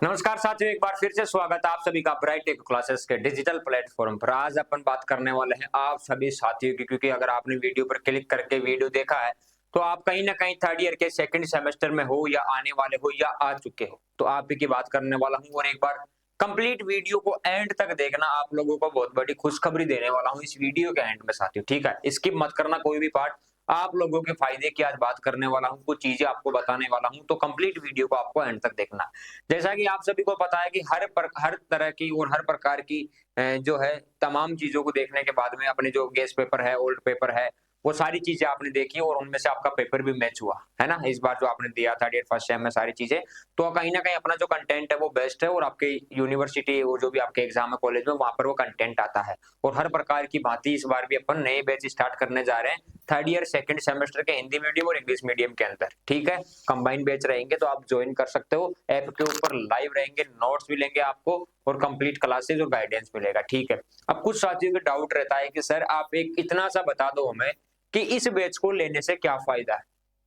नमस्कार साथियों, एक बार फिर से स्वागत है आप सभी का ब्राइट टेक क्लासेस के डिजिटल प्लेटफॉर्म पर। आज अपन बात करने वाले हैं आप सभी साथियों की, क्योंकि अगर आपने वीडियो पर क्लिक करके वीडियो देखा है तो आप कहीं ना कहीं थर्ड ईयर के सेकंड सेमेस्टर में हो या आने वाले हो या आ चुके हो, तो आप ही की बात करने वाला हूं। और एक बार कंप्लीट वीडियो को एंड तक देखना, आप लोगों को बहुत बड़ी खुशखबरी देने वाला हूं इस वीडियो के एंड में साथियों। ठीक है, स्किप मत करना कोई भी पार्ट, आप लोगों के फायदे की आज बात करने वाला हूं, कुछ चीजें आपको बताने वाला हूं, तो कंप्लीट वीडियो को आपको एंड तक देखना। जैसा कि आप सभी को पता है कि हर तरह की और हर प्रकार की जो है तमाम चीज़ों को देखने के बाद में अपने जो गेस पेपर है, ओल्ड पेपर है, वो सारी चीज़ें आपने देखी और उनमें से आपका पेपर भी मैच हुआ, है ना? इस बार जो आपने दिया थर्ड ईयर फर्स्ट सेम में सारी चीज़ें, तो कहीं न कहीं अपना जो कंटेंट है वो बेस्ट है और आपके यूनिवर्सिटी और जो भी आपके एग्ज़ाम है कॉलेज में, वहाँ पर वो कंटेंट आता है। और हर प्रकार की भांति इस बार भी अपन नए बैच स्टार्ट करने जा रहे हैं, थर्ड ईयर सेकंड सेमेस्टर के हिंदी मीडियम और इंग्लिश मीडियम के अंदर, ठीक है? कंबाइन बैच रहेंगे तो आप ज्वाइन कर सकते हो। ऐप के ऊपर लाइव रहेंगे, नोट्स मिलेंगे आपको और कंप्लीट क्लासेस और गाइडेंस मिलेगा, ठीक है। अब कुछ साथियों को डाउट रहता है कि सर आप एक इतना सा बता दो हमें कि इस बैच को लेने से क्या फायदा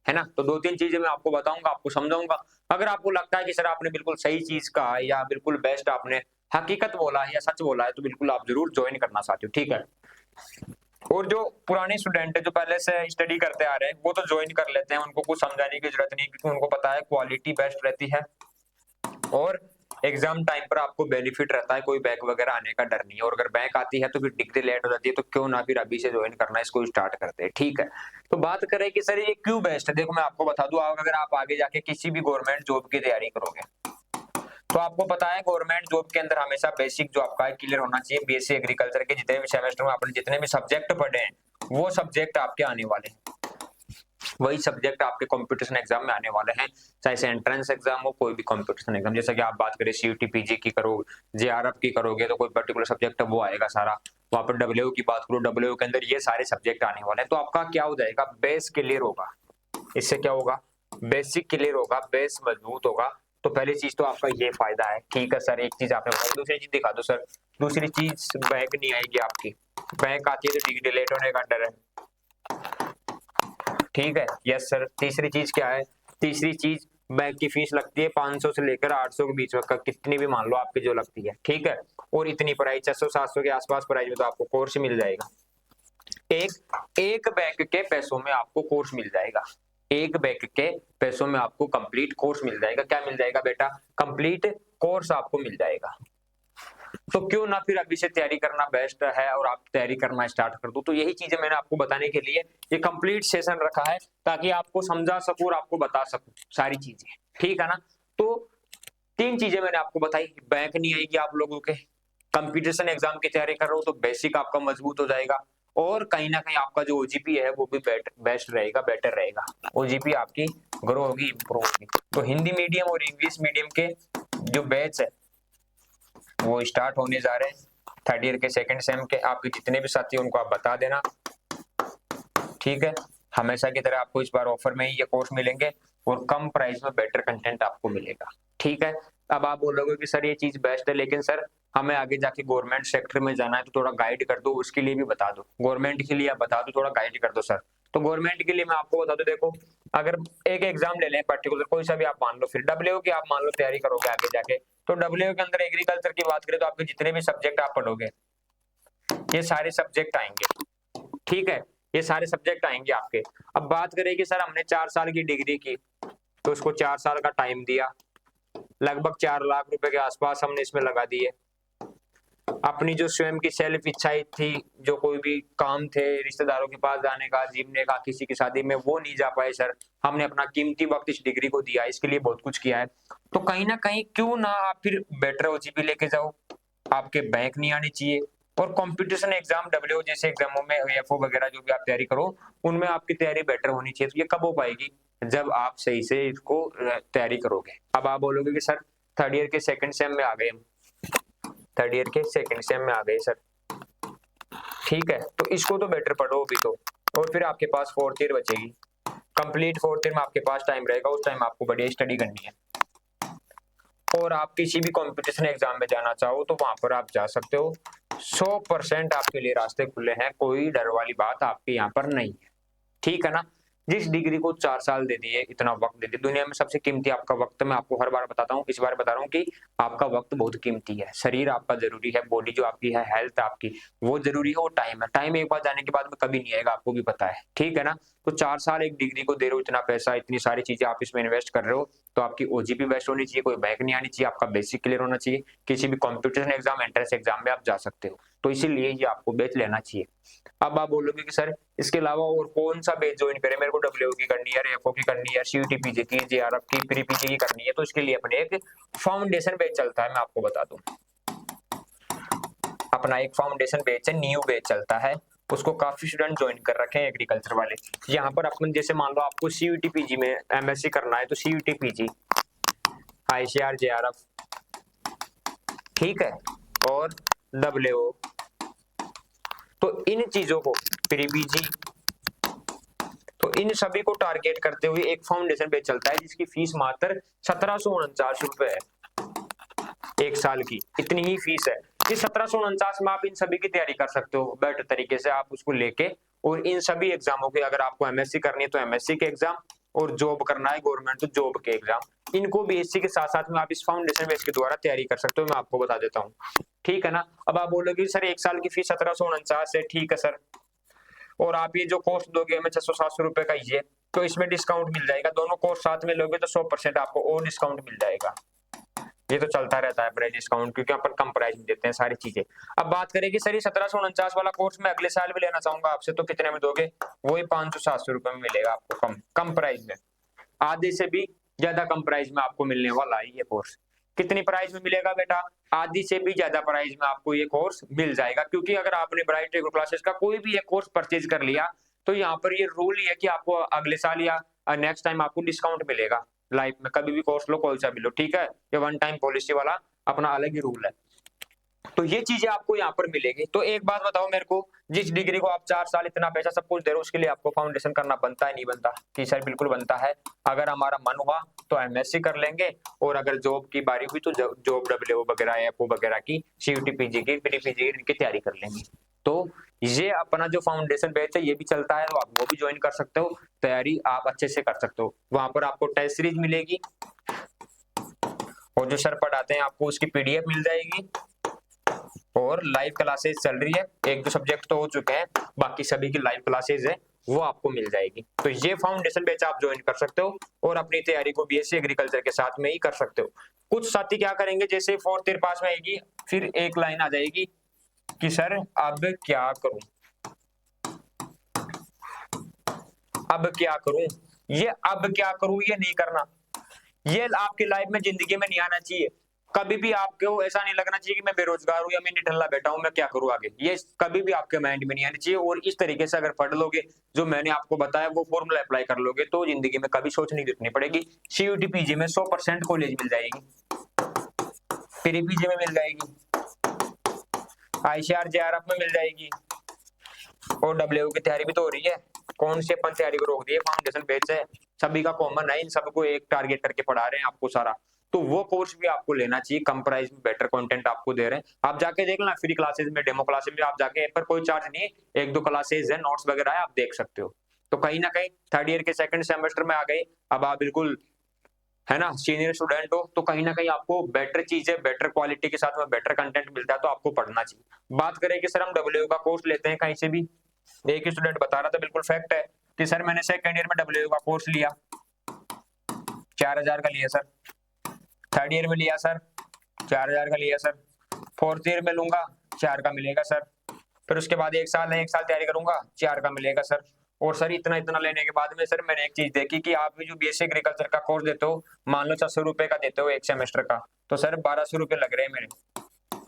है ना? तो 2-3 चीजें मैं आपको बताऊंगा, आपको समझाऊंगा। अगर आपको लगता है कि सर आपने बिल्कुल सही चीज कहा है या बिल्कुल बेस्ट आपने हकीकत बोला है या सच बोला है, तो बिल्कुल आप जरूर ज्वाइन करना साथियों, ठीक है। और जो पुराने स्टूडेंट है जो पहले से स्टडी करते आ रहे हैं, वो तो ज्वाइन कर लेते हैं, उनको कुछ समझाने की जरूरत नहीं, क्योंकि उनको पता है क्वालिटी बेस्ट रहती है और एग्जाम टाइम पर आपको बेनिफिट रहता है, कोई बैक वगैरह आने का डर नहीं है। और अगर बैक आती है तो फिर डिग्री लेट हो जाती है, तो क्यों ना फिर अभी से ज्वाइन करना, इसको स्टार्ट करते हैं, ठीक है। तो बात करें कि सर ये क्यों बेस्ट है, देखो मैं आपको बता दूं, अगर आप आगे जाके किसी भी गवर्नमेंट जॉब की तैयारी करोगे तो आपको पता है गवर्नमेंट जॉब के अंदर हमेशा बेसिक जो आपका है क्लियर होना चाहिए। बीएससी एग्रीकल्चर के जितने भी सेमेस्टर में आपने जितने भी सब्जेक्ट पढ़े हैं, वो सब्जेक्ट आपके आने वाले हैं, वही सब्जेक्ट आपके कंपटीशन एग्जाम में आने वाले हैं, चाहे से एंट्रेंस एग्जाम हो, कोई भी कंपटीशन एग्जाम। जैसे कि आप बात करें सीयूटी पीजी की करो, जेआरएफ की करोगे, तो कोई पर्टिकुलर सब्जेक्ट है वो आएगा सारा। वहां पर डब्ल्यू की बात करो, डब्ल्यू के अंदर ये सारे सब्जेक्ट आने वाले हैं, तो आपका क्या हो जाएगा, बेस क्लियर होगा। इससे क्या होगा, बेसिक क्लियर होगा, बेस मजबूत होगा। तो पहली चीज तो आपका ये फायदा है, ठीक है सर, एक चीज आपने बताई। दूसरी चीज दिखा दो सर, दूसरी चीज बैक नहीं आएगी आपकी, बैक आती है तो डिग्री लेट होने का डर है, ठीक है। Yes sir. तीसरी चीज क्या है, तीसरी चीज बैंक की फीस लगती है 500 से लेकर 800 के बीच में, कितनी भी मान लो आपकी जो लगती है, ठीक है। और इतनी प्राइस 600-700 के आसपास प्राइस में तो आपको कोर्स मिल जाएगा। एक एक बैंक के पैसों में आपको कोर्स मिल जाएगा, एक बैंक के पैसों में आपको कंप्लीट कोर्स मिल जाएगा। क्या मिल जाएगा बेटा, कंप्लीट कोर्स आपको मिल जाएगा। तो क्यों ना फिर अभी से तैयारी करना बेस्ट है और आप तैयारी करना स्टार्ट कर दो। तो यही चीजें मैंने आपको बताने के लिए ये कंप्लीट सेशन रखा है, ताकि आपको समझा सकूं और आपको बता सकूं सारी चीजें, ठीक है ना। तो 3 चीजें मैंने आपको बताई, बैंक नहीं आएगी आप लोगों के, कंपटीशन एग्जाम की तैयारी कर रहे हो तो बेसिक आपका मजबूत हो जाएगा, और कहीं ना कहीं आपका जो ओजीपी है वो भी बेस्ट रहेगा, बेटर रहेगा। ओजीपी आपकी ग्रो होगी, इंप्रूव होगी। तो हिंदी मीडियम और इंग्लिश मीडियम के जो बैच है वो स्टार्ट होने जा रहे हैं थर्ड ईयर के सेकंड सेम के। आपके जितने भी साथी उनको आप बता देना, ठीक है। हमेशा की तरह आपको इस बार ऑफर में ही ये कोर्स मिलेंगे और कम प्राइस में बेटर कंटेंट आपको मिलेगा, ठीक है। अब आप बोलोगे कि सर ये चीज बेस्ट है, लेकिन सर हमें आगे जाके गवर्नमेंट सेक्टर में जाना है, तो थोड़ा गाइड कर दो, उसके लिए भी बता दो, गवर्नमेंट के लिए आप बता दो, थोड़ा गाइड कर दो सर। तो गवर्नमेंट के लिए मैं आपको बता दूं, देखो अगर एक एग्जाम ले लें पर्टिकुलर कोई सा भी आप मान लो, फिर डब्ल्यू की आप मान लो तैयारी करोगे आगे जाके, तो डब्ल्यू के अंदर एग्रीकल्चर की बात करें तो आपके जितने भी सब्जेक्ट आप पढ़ोगे ये सारे सब्जेक्ट आएंगे, ठीक है। ये सारे सब्जेक्ट आएंगे आपके। अब बात करें कि सर हमने 4 साल की डिग्री की, तो उसको 4 साल का टाइम दिया, लगभग 4 लाख रुपए के आसपास हमने इसमें लगा दिए। अपनी जो स्वयं की सेल्फ इच्छाएं थी, जो कोई भी काम थे, रिश्तेदारों के पास जाने का, जीवने का, किसी की शादी में, वो नहीं जा पाए सर, हमने अपना कीमती वक्त इस डिग्री को दिया, इसके लिए बहुत कुछ किया है। तो कहीं ना कहीं क्यों ना आप फिर बेटर ओजीपी लेके जाओ, आपके बैंक नहीं आनी चाहिए। और कंपटीशन एग्जाम डब्ल्यू जैसे एग्जामों में, एफओ वगैरह जो भी आप तैयारी करो, उनमें आपकी तैयारी बेटर होनी चाहिए। तो ये कब हो पाएगी, जब आप सही से इसको तैयारी करोगे। अब आप बोलोगे कि सर थर्ड ईयर के सेकंड सेम में आ गए, थर्ड ईयर के सेकंड सेम में आ गए सर, ठीक है, तो इसको तो बेटर पढ़ो अभी तो, और फिर आपके पास फोर्थ ईयर बचेगी, कंप्लीट फोर्थ ईयर में आपके पास टाइम रहेगा, उस टाइम आपको बढ़िया स्टडी करनी है। और आप किसी भी कंपटीशन एग्जाम में जाना चाहो तो वहां पर आप जा सकते हो, 100% आपके लिए रास्ते खुले हैं, कोई डर वाली बात आपके यहाँ पर नहीं है, ठीक है ना। जिस डिग्री को 4 साल दे दिए, इतना वक्त दे दिए, दुनिया में सबसे कीमती आपका वक्त, मैं आपको हर बार बताता हूँ, इस बार बता रहा हूँ कि आपका वक्त बहुत कीमती है। शरीर आपका जरूरी है, बॉडी जो आपकी है, हेल्थ आपकी वो जरूरी है, वो टाइम है। टाइम एक बार जाने के बाद में कभी नहीं आएगा, आपको भी पता है, ठीक है ना। तो 4 साल एक डिग्री को दे रहे हो, इतना पैसा, इतनी सारी चीजें आप इसमें इन्वेस्ट कर रहे हो, तो आपकी ओजीपी बेस्ट होनी चाहिए, कोई बैक नहीं आनी चाहिए, आपका बेसिक क्लियर होना चाहिए, किसी भी कॉम्पिटिशन एग्जाम, एंट्रेंस एग्जाम में आप जा सकते हो। तो इसीलिए ये आपको बैच लेना चाहिए। अब आप बोलोगे कि सर इसके अलावा और कौन सा बैच ज्वाइन करें, मेरे को डब्ल्यू की करनी है, एफओ की करनी है, सीयूटी पीजी की, जेआरएफ की, प्री पीजी की करनी है, तो इसके लिए अपने एक फाउंडेशन बैच चलता है, मैं आपको बता दूं। अपना एक फाउंडेशन बैच है, न्यू बैच चलता है, उसको काफी स्टूडेंट ज्वाइन कर रखे हैं एग्रीकल्चर वाले। यहाँ पर अपन जैसे मान लो आपको सीयूटी पीजी में एमएससी करना है, तो सीयूटी पीजी, आईसीआर, जेआरएफ, ठीक है, और डब्ल्यू, तो इन चीजों को, प्री पीजी, तो इन सभी को टारगेट करते हुए एक फाउंडेशन बैच चलता है, जिसकी फीस मात्र 1749 रुपए है, एक साल की इतनी ही फीस है। इस 1749 में आप इन सभी की तैयारी कर सकते हो बेटर तरीके से, आप उसको लेके, और इन सभी एग्जामों के, अगर आपको एमएससी करनी है तो एमएससी के एग्जाम, और जॉब करना है गवर्नमेंट तो जॉब के एग्जाम, इनको बीएससी के साथ साथ में आप इस फाउंडेशन बैच के द्वारा तैयारी कर सकते हो, मैं आपको बता देता हूँ, ठीक है ना। अब आप बोलोगे सर एक साल की फीस 1749 है, ठीक है सर, और आप ये जो कोर्स दोगे हमें 600-700 रुपए का ही है, तो इसमें डिस्काउंट मिल जाएगा, दोनों कोर्स साथ में लोगे तो 100% आपको और डिस्काउंट मिल जाएगा। ये तो चलता रहता है प्राइस डिस्काउंट, क्योंकि अपन कम प्राइस में देते हैं सारी चीजें। अब बात करें कि सर ये 1749 वाला कोर्स मैं अगले साल भी लेना चाहूंगा आपसे, तो कितने में दोगे? वही 500-700 रुपए में मिलेगा आपको, कम कम प्राइस में, आधे से भी ज्यादा कम प्राइस में आपको मिलने वाला है ये कोर्स। कितनी प्राइस में मिलेगा बेटा? आधी से भी ज्यादा प्राइस में आपको ये कोर्स मिल जाएगा, क्योंकि अगर आपने ब्राइट रेगुलर क्लासेस का कोई भी एक कोर्स परचेज कर लिया, तो यहाँ पर ये रूल ही है कि आपको अगले साल या नेक्स्ट टाइम आपको डिस्काउंट मिलेगा। लाइफ में कभी भी कोर्स लो, कौन सा भी लो, ठीक है, ये वन टाइम पॉलिसी वाला अपना अलग ही रूल है। तो ये चीजें आपको यहाँ पर मिलेगी। तो एक बात बताओ मेरे को, जिस डिग्री को आप 4 साल इतना पैसा सब कुछ दे रहे हो, उसके लिए आपको फाउंडेशन करना बनता है नहीं बनता? कि सर बिल्कुल बनता है, अगर हमारा मन हुआ तो एमएससी कर लेंगे, और अगर जॉब की बारी हुई तो जॉब डब्ल्यू वगैरह, एफओ वगैरह की, सीयूटी पीजी की, प्री पीजी की, इनकी तैयारी कर लेंगे। तो ये अपना जो फाउंडेशन बैच है ये भी चलता है, तो आप वो भी ज्वाइन कर सकते हो, तैयारी आप अच्छे से कर सकते हो। वहां पर आपको टेस्ट सीरीज मिलेगी, और जो सर पढ़ाते हैं आपको उसकी पीडीएफ मिल जाएगी, और लाइव क्लासेस चल रही है, एक दो सब्जेक्ट तो हो चुके हैं, बाकी सभी की लाइव क्लासेस है, वो आपको मिल जाएगी। तो ये फाउंडेशन बैच आप ज्वाइन कर सकते हो, और अपनी तैयारी को बीएससी एग्रीकल्चर के साथ में ही कर सकते हो। कुछ साथी क्या करेंगे, जैसे फोर्थ ईयर पास में आएगी, फिर एक लाइन आ जाएगी कि सर अब क्या करूं, अब क्या करूं, ये अब क्या करूं ये नहीं करना, ये आपकी लाइफ में, जिंदगी में नहीं आना चाहिए। कभी भी आपको ऐसा नहीं लगना चाहिए कि मैं बेरोजगार हूं या मैं निठल्ला बैठा हूं, मैं क्या करूं आगे, ये कभी भी आपके माइंड में नहीं आनी चाहिए। और इस तरीके से अगर पढ़ लोगे, जो मैंने आपको बताया वो फॉर्मूला अप्लाई कर लोगे, तो जिंदगी में कभी सोच नहीं देखनी पड़ेगी। सीयूटी पीजी में 100% कॉलेज मिल जाएगी, प्री पीजी में मिल जाएगी, आईसीआर जेआरएफ में मिल जाएगी, और डब्ल्यू की तैयारी भी तो हो रही है। कौन से अपन तैयारी को रोक दिए, फाउंडेशन बेस है, सभी का कॉमन है, इन सबको एक टारगेट करके पढ़ा रहे हैं आपको सारा। तो वो कोर्स भी आपको लेना चाहिए, कम प्राइस में बेटर कंटेंट आपको दे रहे हैं। आप जाके देख लेना, फ्री क्लासेस में, डेमो क्लासेस में आप जाके, पर कोई चार्ज नहीं है, एक दो क्लासेस है, नोट्स वगैरह है, आप देख सकते हो। तो कहीं ना कहीं थर्ड ईयर के सेकंड सेमेस्टर में आ गए, अब आप बिल्कुल, है ना, सीनियर स्टूडेंट हो, तो कहीं ना कहीं आपको बेटर चीजें, बेटर क्वालिटी के साथ में बेटर कंटेंट मिलता है, तो आपको पढ़ना चाहिए। बात करें कि सर हम डब्ल्यू का कोर्स लेते हैं कहीं से भी, एक ही स्टूडेंट बता रहा था, बिल्कुल फैक्ट है कि सर मैंने सेकंड ईयर में डब्ल्यू का कोर्स लिया, 4000 का लिया सर, थर्ड ईयर में लिया सर 4000 का लिया सर, फोर्थ ईयर में लूंगा 4 का मिलेगा सर, फिर उसके बाद एक साल तैयारी करूंगा 4 का मिलेगा सर। और सर इतना इतना लेने के बाद में सर मैंने एक चीज देखी कि आप भी जो बीएससी एग्रीकल्चर का कोर्स देते हो, मान लो 600 रुपए का देते हो एक सेमेस्टर का, तो सर 1200 रुपए लग रहे हैं मेरे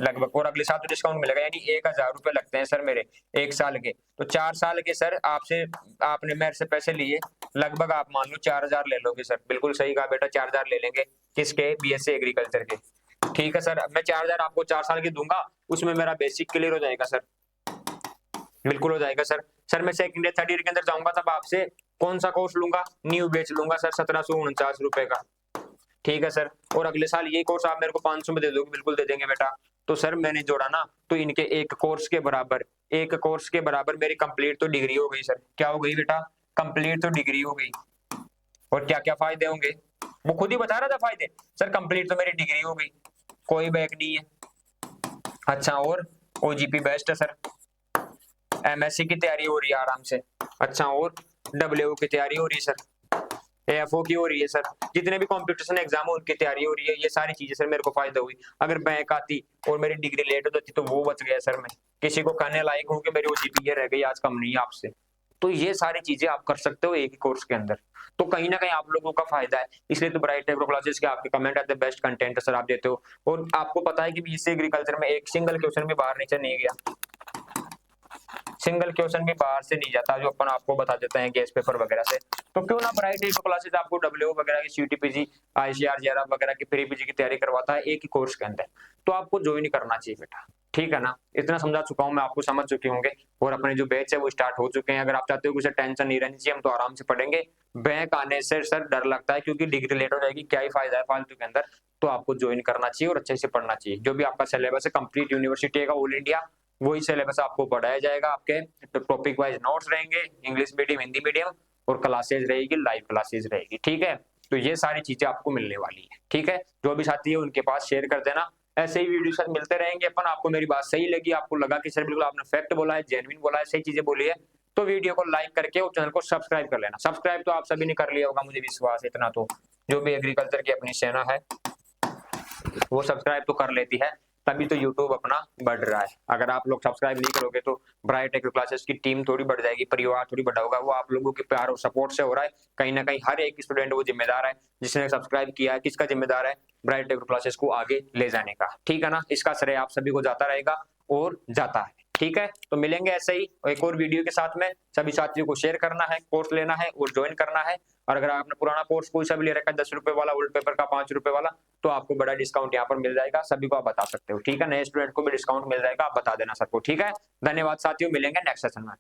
लगभग, और अगले साल तो डिस्काउंट मिलेगा, यानी 1000 रुपए लगते हैं सर मेरे एक साल के। तो 4 साल के सर आपसे, आपने मेरे से पैसे लिए, लगभग आप मान लो 4000 ले लोगे सर, बिल्कुल सही कहा बेटा, 4000 ले लेंगे, किसके? बीएससी एग्रीकल्चर के। ठीक है सर, मैं 4000 आपको 4 साल की दूंगा, उसमें मेरा बेसिक क्लियर हो जाएगा सर, बिल्कुल हो जाएगा सर। सर मैं सेकंड ईयर थर्ड ईयर के अंदर जाऊंगा, तब आपसे कौन सा कोर्स लूंगा? न्यू बैच लूंगा सर, 1749 रुपए का, ठीक है सर। और अगले साल ये कोर्स आप मेरे को 500 में दे दोगे? बिल्कुल दे देंगे बेटा। तो सर मैंने जोड़ा ना, तो इनके एक कोर्स के बराबर मेरी कंप्लीट तो डिग्री हो गई सर। क्या हो गई बेटा? कंप्लीट तो डिग्री हो गई, और क्या क्या फायदे होंगे वो खुद ही बता रहा था फायदे। सर कंप्लीट तो मेरी डिग्री हो गई, कोई बैक नहीं है। अच्छा, और ओजीपी बेस्ट है सर, एमएससी की तैयारी हो रही है आराम से। अच्छा, और डब्ल्यूओ की तैयारी हो रही है सर, एएफओ की हो रही है सर, जितने भी कॉम्पिटिशन एग्जाम हो उनकी तैयारी हो रही है। ये सारी चीजें सर मेरे को फायदा हुई। अगर बैंक आती और मेरी डिग्री लेट हो जाती तो वो बच गया सर, मैं किसी को कहने लायक हूँ कि मेरी ओजीपी ये रह गई, आज कम नहीं है आपसे। तो ये सारी चीजें आप कर सकते हो एक ही कोर्स के अंदर, तो कहीं ना कहीं आप लोगों का फायदा है। इसलिए तो ब्राइट एग्रो क्लासेस के आपके कमेंट आते हैं बेस्ट कंटेंट सर आप देते हो। और आपको पता है कि बीएससी एग्रीकल्चर में एक सिंगल क्वेश्चन भी बाहर नीचे नहीं गया, सिंगल क्वेश्चन भी बाहर से नहीं जाता, जो अपन आपको बता देते हैं गैस पेपर वगैरह से। तो क्यों ना ब्राइट एग्रो क्लासेस आपको डब्ल्यूओ वगैरह की, सीयूटीपीजी, आईसीआर, जेआरएफ वगैरह की प्री पीजी की तैयारी करवाता है एक ही कोर्स के अंदर। तो आपको ज्वाइन करना चाहिए बेटा, ठीक है ना। इतना समझा चुका हूं मैं, आपको समझ चुके होंगे। और अपने जो बैच है वो स्टार्ट हो चुके हैं। अगर आप चाहते हो कि टेंशन नहीं रहनी चाहिए, हम तो आराम से पढ़ेंगे। बैंक आने से सर डर लगता है क्योंकि डिग्री लेट हो जाएगी, क्या ही फायदा है फालतू के अंदर। तो आपको ज्वाइन करना चाहिए और अच्छे से पढ़ना चाहिए। जो भी आपका सिलेबस है कंप्लीट यूनिवर्सिटी का ऑल इंडिया, वही सिलेबस आपको पढ़ाया जाएगा। आपके टॉपिक वाइज नोट्स रहेंगे, इंग्लिश मीडियम, हिंदी मीडियम, और क्लासेज रहेगी, लाइव क्लासेज रहेगी, ठीक है। तो ये सारी चीजें आपको मिलने वाली है, ठीक है। जो भी साथी है उनके पास शेयर कर देना। ऐसे ही वीडियो साथ मिलते रहेंगे अपन। आपको मेरी बात सही लगी, आपको लगा कि सर बिल्कुल आपने फैक्ट बोला है, जेन्युइन बोला है, सही चीजें बोली है, तो वीडियो को लाइक करके और चैनल को सब्सक्राइब कर लेना। सब्सक्राइब तो आप सभी ने कर लिया होगा, मुझे विश्वास है इतना तो। जो भी एग्रीकल्चर की अपनी सेना है वो सब्सक्राइब तो कर लेती है, तभी तो यूट्यूब अपना बढ़ रहा है। अगर आप लोग सब्सक्राइब नहीं करोगे तो ब्राइट एग्रो क्लासेस की टीम थोड़ी बढ़ जाएगी, परिवार थोड़ी बड़ा होगा। वो आप लोगों के प्यार और सपोर्ट से हो रहा है। कहीं ना कहीं हर एक स्टूडेंट वो जिम्मेदार है जिसने सब्सक्राइब किया है। किसका जिम्मेदार है? ब्राइट एग्रो क्लासेस को आगे ले जाने का, ठीक है ना। इसका श्रेय आप सभी को जाता रहेगा और जाता है, ठीक है। तो मिलेंगे ऐसे ही एक और वीडियो के साथ में। सभी साथियों को शेयर करना है, कोर्स लेना है और ज्वाइन करना है। और अगर आपने पुराना कोर्स कोई सा भी ले रखा है, 10 रुपए वाला, ओल्ड पेपर का 5 रुपए वाला, तो आपको बड़ा डिस्काउंट यहाँ पर मिल जाएगा। सभी को आप बता सकते हो, ठीक है। नए स्टूडेंट को भी डिस्काउंट मिल जाएगा, आप बता देना सबको, ठीक है। धन्यवाद साथियों, मिलेंगे नेक्स्ट सेशन में।